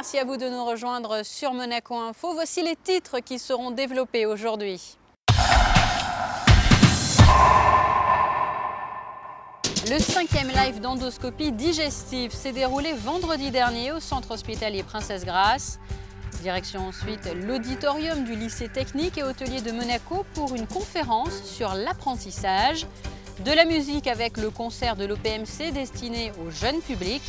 merci à vous de nous rejoindre sur Monaco Info. Voici les titres qui seront développés aujourd'hui. Le 5e live d'endoscopie digestive s'est déroulé vendredi dernier au centre hospitalier Princesse Grace. Direction ensuite l'auditorium du lycée technique et hôtelier de Monaco pour une conférence sur l'apprentissage. De la musique avec le concert de l'OPMC destiné au jeune public.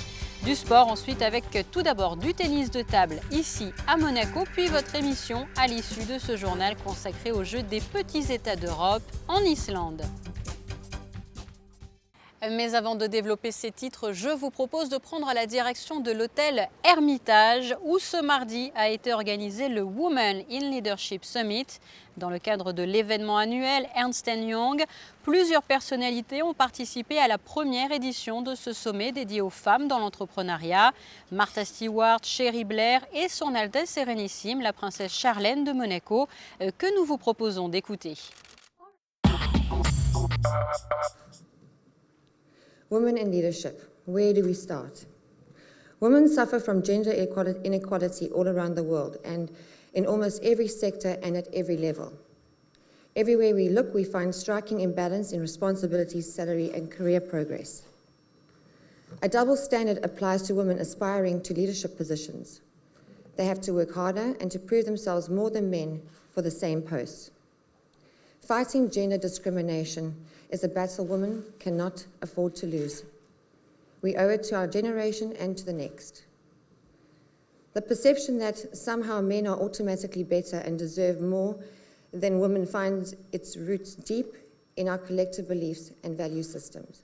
Du sport ensuite avec tout d'abord du tennis de table ici à Monaco, puis votre émission à l'issue de ce journal consacré aux Jeux des petits États d'Europe en Islande. Mais avant de développer ces titres, je vous propose de prendre la direction de l'hôtel Hermitage où ce mardi a été organisé le Women in Leadership Summit. Dans le cadre de l'événement annuel Ernst & Young, plusieurs personnalités ont participé à la première édition de ce sommet dédié aux femmes dans l'entrepreneuriat. Martha Stewart, Cherie Blair et Son Altesse Sérénissime, la princesse Charlène de Monaco, que nous vous proposons d'écouter. Women in leadership, where do we start? Women suffer from gender inequality all around the world and in almost every sector and at every level. Everywhere we look, we find striking imbalance in responsibilities, salary and career progress. A double standard applies to women aspiring to leadership positions. They have to work harder and to prove themselves more than men for the same posts. Fighting gender discrimination is a battle women cannot afford to lose. We owe it to our generation and to the next. The perception that somehow men are automatically better and deserve more than women finds its roots deep in our collective beliefs and value systems.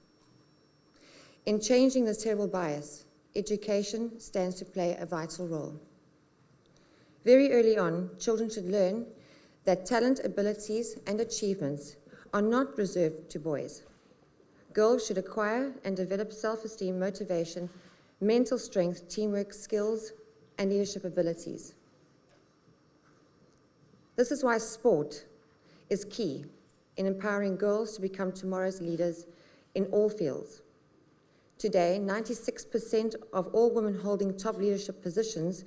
In changing this terrible bias, education stands to play a vital role. Very early on, children should learn that talent, abilities, and achievements are not reserved to boys. Girls should acquire and develop self-esteem, motivation, mental strength, teamwork skills, and leadership abilities. This is why sport is key in empowering girls to become tomorrow's leaders in all fields. Today, 96% of all women holding top leadership positions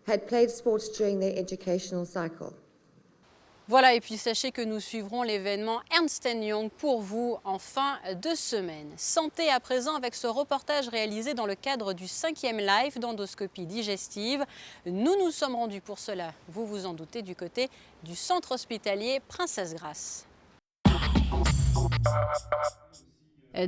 had played sports during their educational cycle. Voilà, et puis sachez que nous suivrons l'événement Ernst & Young pour vous en fin de semaine. Santé à présent avec ce reportage réalisé dans le cadre du 5e live d'endoscopie digestive. Nous nous sommes rendus pour cela, vous vous en doutez, du côté du centre hospitalier Princesse Grace.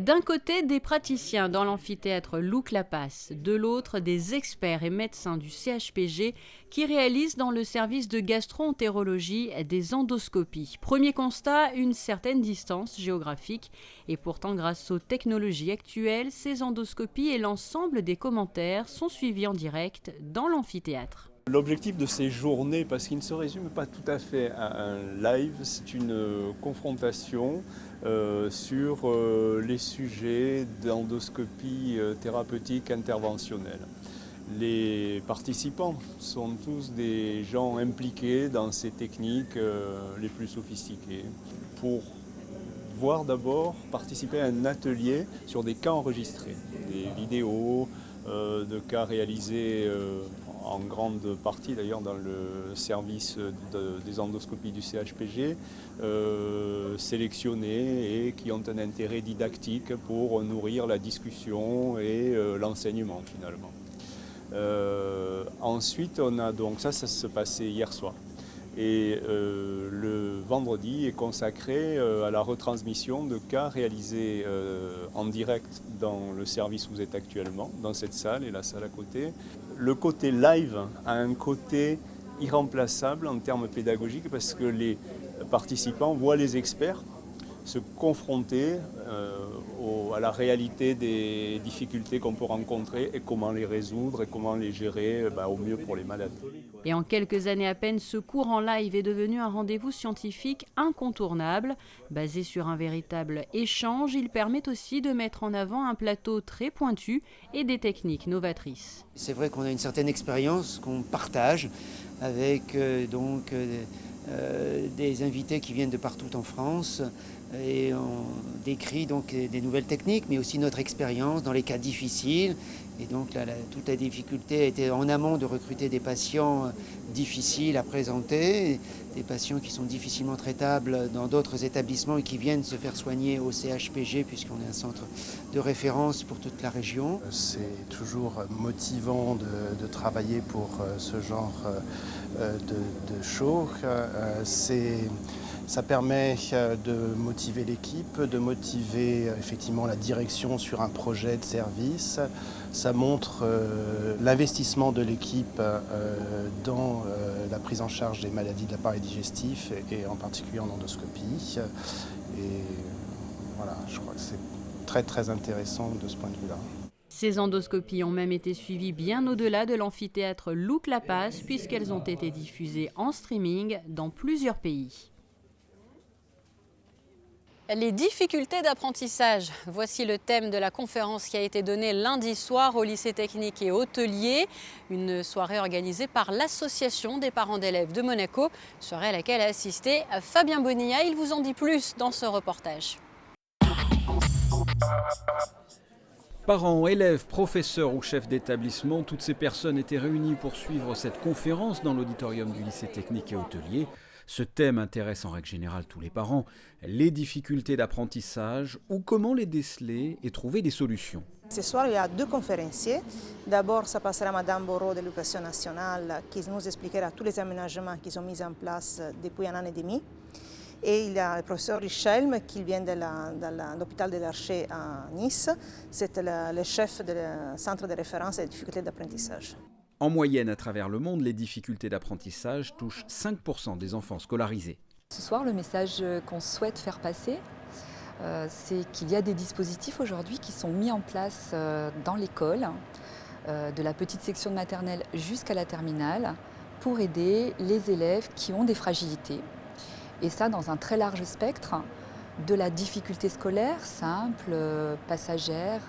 D'un côté, des praticiens dans l'amphithéâtre Loup-Clapasse, de l'autre, des experts et médecins du CHPG qui réalisent dans le service de gastro-entérologie des endoscopies. Premier constat, une certaine distance géographique. Et pourtant, grâce aux technologies actuelles, ces endoscopies et l'ensemble des commentaires sont suivis en direct dans l'amphithéâtre. L'objectif de ces journées, parce qu'il ne se résume pas tout à fait à un live, c'est une confrontation sur les sujets d'endoscopie thérapeutique interventionnelle. Les participants sont tous des gens impliqués dans ces techniques les plus sophistiquées. Pour voir d'abord participer à un atelier sur des cas enregistrés, des vidéos de cas réalisés en grande partie d'ailleurs dans le service des endoscopies du CHPG, sélectionnés et qui ont un intérêt didactique pour nourrir la discussion et l'enseignement finalement. Ensuite, on a donc ça se passait hier soir. Et le vendredi est consacré à la retransmission de cas réalisés en direct dans le service où vous êtes actuellement, dans cette salle et la salle à côté. Le côté live a un côté irremplaçable en termes pédagogiques parce que les participants voient les experts se confronter à la réalité des difficultés qu'on peut rencontrer et comment les résoudre et comment les gérer au mieux pour les malades. Et en quelques années à peine, ce cours en live est devenu un rendez-vous scientifique incontournable. Basé sur un véritable échange, il permet aussi de mettre en avant un plateau très pointu et des techniques novatrices. C'est vrai qu'on a une certaine expérience qu'on partage avec des invités qui viennent de partout en France et on décrit donc des nouvelles techniques mais aussi notre expérience dans les cas difficiles Et donc toute la difficulté a été en amont de recruter des patients difficiles à présenter, des patients qui sont difficilement traitables dans d'autres établissements et qui viennent se faire soigner au CHPG puisqu'on est un centre de référence pour toute la région. C'est toujours motivant de travailler pour ce genre de show. Ça permet de motiver l'équipe, de motiver effectivement la direction sur un projet de service. Ça montre l'investissement de l'équipe dans la prise en charge des maladies de l'appareil digestif et en particulier en endoscopie. Et voilà, je crois que c'est très très intéressant de ce point de vue-là. Ces endoscopies ont même été suivies bien au-delà de l'amphithéâtre Luc Lapace puisqu'elles ont été diffusées en streaming dans plusieurs pays. Les difficultés d'apprentissage. Voici le thème de la conférence qui a été donnée lundi soir au lycée technique et hôtelier. Une soirée organisée par l'association des parents d'élèves de Monaco, soirée à laquelle a assisté Fabien Bonilla. Il vous en dit plus dans ce reportage. Parents, élèves, professeurs ou chefs d'établissement, toutes ces personnes étaient réunies pour suivre cette conférence dans l'auditorium du lycée technique et hôtelier. Ce thème intéresse en règle générale tous les parents, les difficultés d'apprentissage ou comment les déceler et trouver des solutions. Ce soir, il y a deux conférenciers. D'abord, ça passera Madame Borot de l'Éducation nationale qui nous expliquera tous les aménagements qu'ils ont mis en place depuis un an et demi. Et il y a le professeur Richelme qui vient de l'hôpital de l'Archer à Nice. C'est le chef du centre de référence des difficultés d'apprentissage. En moyenne, à travers le monde, les difficultés d'apprentissage touchent 5% des enfants scolarisés. Ce soir, le message qu'on souhaite faire passer, c'est qu'il y a des dispositifs aujourd'hui qui sont mis en place dans l'école, de la petite section de maternelle jusqu'à la terminale, pour aider les élèves qui ont des fragilités. Et ça, dans un très large spectre, de la difficulté scolaire, simple, passagère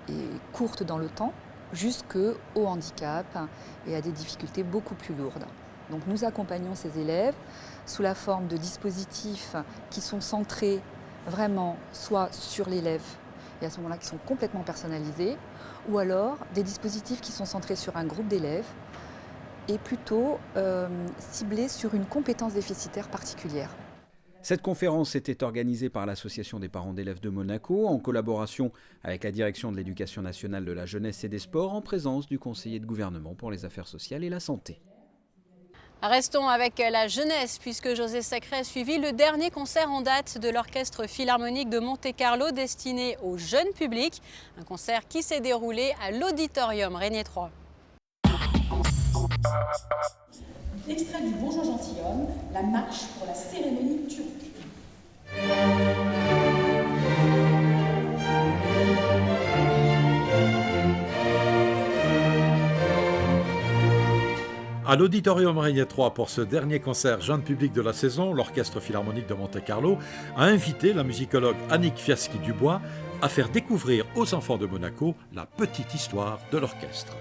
et courte dans le temps, jusqu'au handicap et à des difficultés beaucoup plus lourdes. Donc nous accompagnons ces élèves sous la forme de dispositifs qui sont centrés vraiment soit sur l'élève et à ce moment-là qui sont complètement personnalisés, ou alors des dispositifs qui sont centrés sur un groupe d'élèves et plutôt ciblés sur une compétence déficitaire particulière. Cette conférence était organisée par l'Association des parents d'élèves de Monaco en collaboration avec la Direction de l'Éducation nationale de la jeunesse et des sports en présence du conseiller de gouvernement pour les affaires sociales et la santé. Restons avec la jeunesse puisque José Sacré a suivi le dernier concert en date de l'Orchestre Philharmonique de Monte-Carlo destiné au jeune public. Un concert qui s'est déroulé à l'Auditorium Régnier 3. Extrait du Bourgeois gentilhomme, la marche pour la cérémonie turque. À l'Auditorium Régnier 3 pour ce dernier concert jeune public de la saison, l'Orchestre Philharmonique de Monte-Carlo a invité la musicologue Annick Fiaschi-Dubois à faire découvrir aux enfants de Monaco la petite histoire de l'orchestre.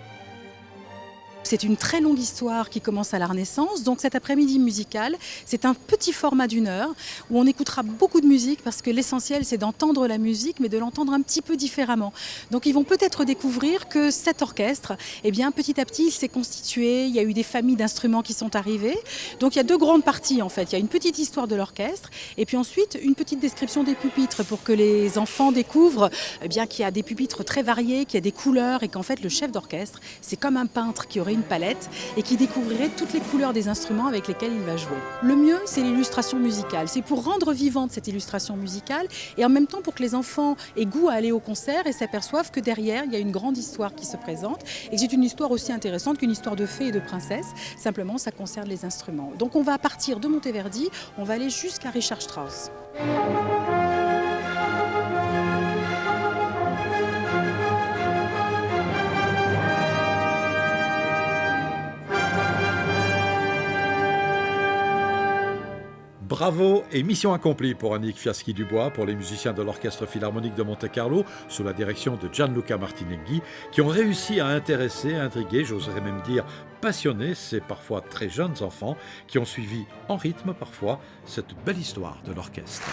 C'est une très longue histoire qui commence à la Renaissance, donc cet après-midi musical, c'est un petit format d'1 heure où on écoutera beaucoup de musique parce que l'essentiel c'est d'entendre la musique mais de l'entendre un petit peu différemment. Donc ils vont peut-être découvrir que cet orchestre, eh bien, petit à petit il s'est constitué, il y a eu des familles d'instruments qui sont arrivées, donc il y a deux grandes parties en fait, il y a une petite histoire de l'orchestre et puis ensuite une petite description des pupitres pour que les enfants découvrent eh bien, qu'il y a des pupitres très variés, qu'il y a des couleurs et qu'en fait le chef d'orchestre c'est comme un peintre qui aurait une palette et qui découvrirait toutes les couleurs des instruments avec lesquels il va jouer. Le mieux, c'est l'illustration musicale. C'est pour rendre vivante cette illustration musicale et en même temps pour que les enfants aient goût à aller au concert et s'aperçoivent que derrière, il y a une grande histoire qui se présente et que c'est une histoire aussi intéressante qu'une histoire de fées et de princesses. Simplement, ça concerne les instruments. Donc on va partir de Monteverdi, on va aller jusqu'à Richard Strauss. Bravo et mission accomplie pour Annick Fiaschi-Dubois, pour les musiciens de l'Orchestre Philharmonique de Monte-Carlo, sous la direction de Gianluca Martinenghi, qui ont réussi à intéresser, intriguer, j'oserais même dire passionner ces parfois très jeunes enfants qui ont suivi en rythme parfois cette belle histoire de l'orchestre.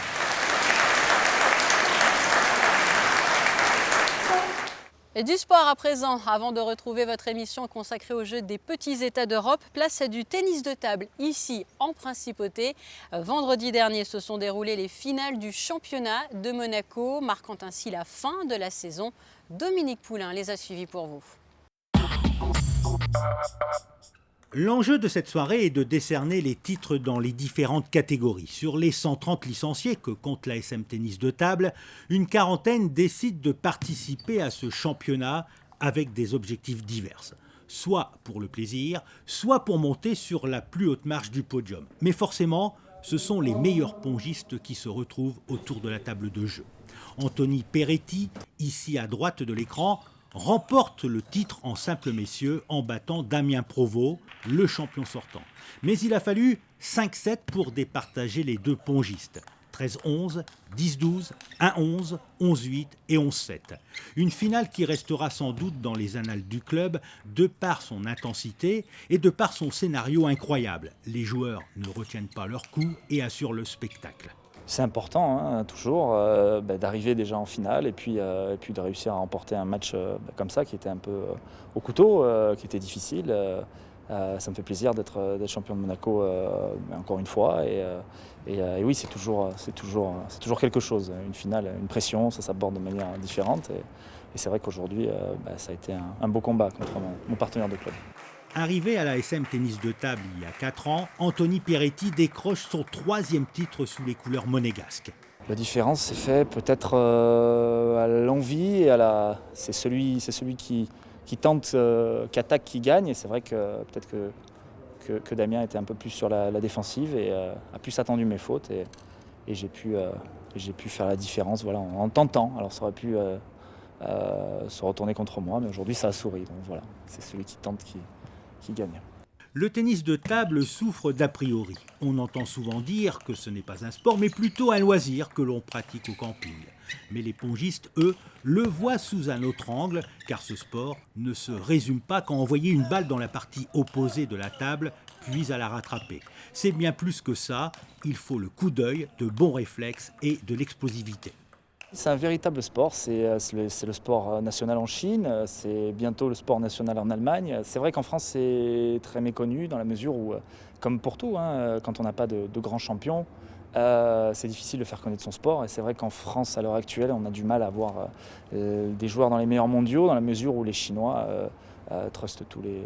Et du sport à présent, avant de retrouver votre émission consacrée aux Jeux des petits États d'Europe, place à du tennis de table, ici en Principauté. Vendredi dernier se sont déroulées les finales du championnat de Monaco, marquant ainsi la fin de la saison. Dominique Poulain les a suivis pour vous. L'enjeu de cette soirée est de décerner les titres dans les différentes catégories. Sur les 130 licenciés que compte l'ASM Tennis de Table, une quarantaine décide de participer à ce championnat avec des objectifs divers. Soit pour le plaisir, soit pour monter sur la plus haute marche du podium. Mais forcément, ce sont les meilleurs pongistes qui se retrouvent autour de la table de jeu. Anthony Peretti, ici à droite de l'écran, remporte le titre en simple messieurs en battant Damien Provost, le champion sortant. Mais il a fallu 5-7 pour départager les deux pongistes. 13-11, 10-12, 1-11, 11-8 et 11-7. Une finale qui restera sans doute dans les annales du club de par son intensité et de par son scénario incroyable. Les joueurs ne retiennent pas leur coup et assurent le spectacle. C'est important, toujours, d'arriver déjà en finale et puis de réussir à remporter un match comme ça qui était un peu au couteau, qui était difficile. Ça me fait plaisir d'être champion de Monaco encore une fois. Et oui, c'est toujours quelque chose. Une finale, une pression, ça s'aborde de manière différente. Et c'est vrai qu'aujourd'hui, ça a été un beau combat contre mon partenaire de club. Arrivé à la SM Tennis de Table il y a 4 ans, Anthony Peretti décroche son 3e titre sous les couleurs monégasques. La différence s'est faite peut-être à l'envie et c'est celui qui tente, qui attaque, qui gagne. Et c'est vrai que peut-être que Damien était un peu plus sur la défensive et a plus attendu mes fautes et j'ai pu faire la différence en tentant. Alors ça aurait pu se retourner contre moi, mais aujourd'hui ça a souri. Donc voilà, c'est celui qui tente qui gagne. Le tennis de table souffre d'a priori. On entend souvent dire que ce n'est pas un sport, mais plutôt un loisir que l'on pratique au camping. Mais les pongistes, eux, le voient sous un autre angle, car ce sport ne se résume pas qu'à envoyer une balle dans la partie opposée de la table, puis à la rattraper. C'est bien plus que ça, il faut le coup d'œil, de bons réflexes et de l'explosivité. C'est un véritable sport, c'est le sport national en Chine, c'est bientôt le sport national en Allemagne. C'est vrai qu'en France c'est très méconnu dans la mesure où, comme pour tout, quand on n'a pas de grands champions, c'est difficile de faire connaître son sport. Et c'est vrai qu'en France à l'heure actuelle on a du mal à avoir des joueurs dans les meilleurs mondiaux dans la mesure où les Chinois trustent tous les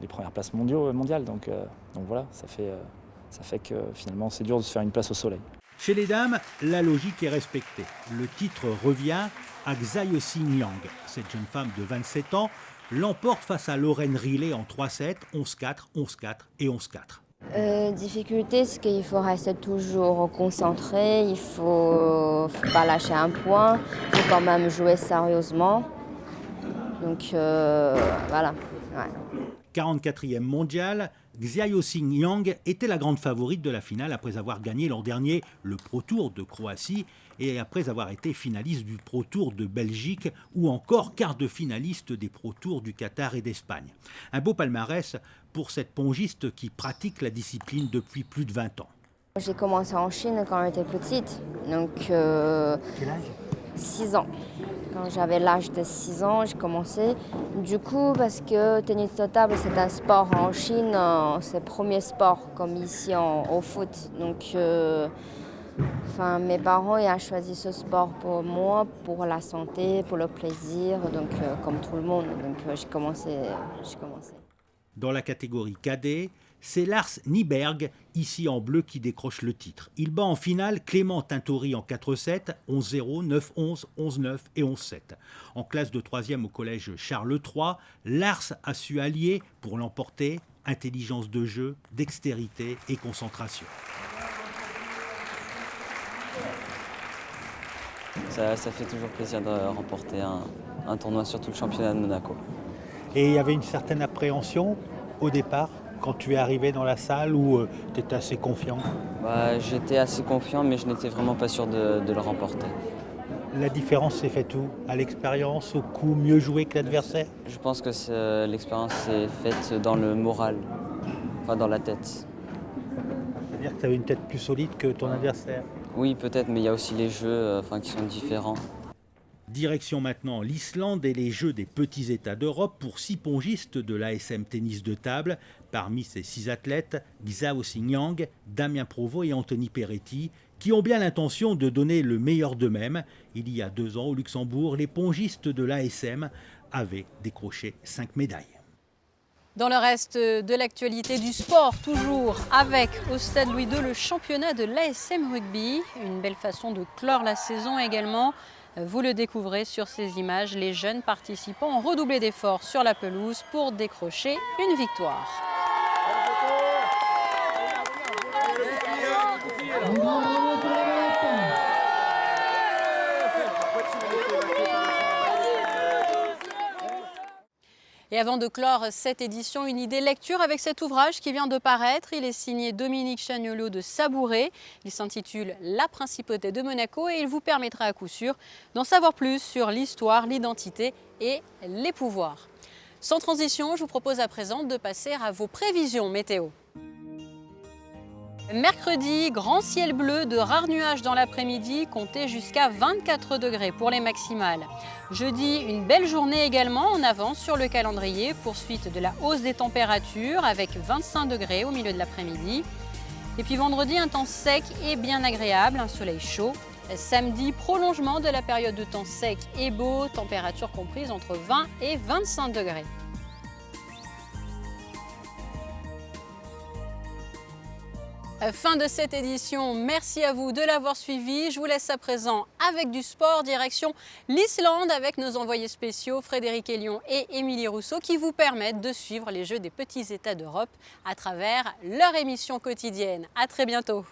premières places mondiales. Donc voilà, ça fait que finalement c'est dur de se faire une place au soleil. Chez les dames, la logique est respectée. Le titre revient à Xiaoxing Yang. Cette jeune femme de 27 ans l'emporte face à Lorraine Riley en 3-7, 11-4, 11-4 et 11-4. Difficulté, c'est qu'il faut rester toujours concentré, il ne faut pas lâcher un point, il faut quand même jouer sérieusement. Donc voilà. Ouais. 44e mondiale, Xiaoxing Yang était la grande favorite de la finale après avoir gagné l'an dernier le Pro Tour de Croatie et après avoir été finaliste du Pro Tour de Belgique ou encore quart de finaliste des Pro Tours du Qatar et d'Espagne. Un beau palmarès pour cette pongiste qui pratique la discipline depuis plus de 20 ans. J'ai commencé en Chine quand j'étais petite, donc quel âge ? 6 ans. Quand j'avais l'âge de 6 ans, j'ai commencé. Du coup, parce que tennis de table, c'est un sport en Chine, c'est le premier sport comme ici au foot. Donc, mes parents ils ont choisi ce sport pour moi, pour la santé, pour le plaisir, donc comme tout le monde. Donc, j'ai commencé. Dans la catégorie cadet, c'est Lars Nyberg, ici en bleu, qui décroche le titre. Il bat en finale Clément Tintori en 4-7, 11-0, 9-11, 11-9 et 11-7. En classe de 3e au collège Charles III, Lars a su allier pour l'emporter intelligence de jeu, dextérité et concentration. Ça fait toujours plaisir de remporter un tournoi, surtout le championnat de Monaco. Et il y avait une certaine appréhension au départ quand tu es arrivé dans la salle ou tu étais assez confiant ? J'étais assez confiant, mais je n'étais vraiment pas sûr de le remporter. La différence s'est faite où ? À l'expérience, au coup mieux joué que l'adversaire ? Je pense que l'expérience s'est faite dans le moral, dans la tête. C'est-à-dire que tu avais une tête plus solide que ton adversaire ? Oui, peut-être, mais il y a aussi les jeux qui sont différents. Direction maintenant l'Islande et les Jeux des petits États d'Europe pour 6 pongistes de l'ASM Tennis de table. Parmi ces 6 athlètes, Xiao Xingyang, Damien Provost et Anthony Peretti, qui ont bien l'intention de donner le meilleur d'eux-mêmes. Il y a 2 ans au Luxembourg, les pongistes de l'ASM avaient décroché 5 médailles. Dans le reste de l'actualité du sport, toujours avec au Stade Louis II le championnat de l'ASM Rugby. Une belle façon de clore la saison également. Vous le découvrez sur ces images, les jeunes participants ont redoublé d'efforts sur la pelouse pour décrocher une victoire. Et avant de clore cette édition, une idée lecture avec cet ouvrage qui vient de paraître. Il est signé Dominique Chagnolot de Sabouret. Il s'intitule « La principauté de Monaco » et il vous permettra à coup sûr d'en savoir plus sur l'histoire, l'identité et les pouvoirs. Sans transition, je vous propose à présent de passer à vos prévisions météo. Mercredi, grand ciel bleu, de rares nuages dans l'après-midi, comptez jusqu'à 24 degrés pour les maximales. Jeudi, une belle journée également en avance sur le calendrier, poursuite de la hausse des températures avec 25 degrés au milieu de l'après-midi. Et puis vendredi, un temps sec et bien agréable, un soleil chaud. Samedi, prolongement de la période de temps sec et beau, température comprise entre 20 et 25 degrés. Fin de cette édition, merci à vous de l'avoir suivi. Je vous laisse à présent avec du sport, direction l'Islande avec nos envoyés spéciaux Frédéric Elion et Émilie Rousseau qui vous permettent de suivre les Jeux des petits États d'Europe à travers leur émission quotidienne. À très bientôt.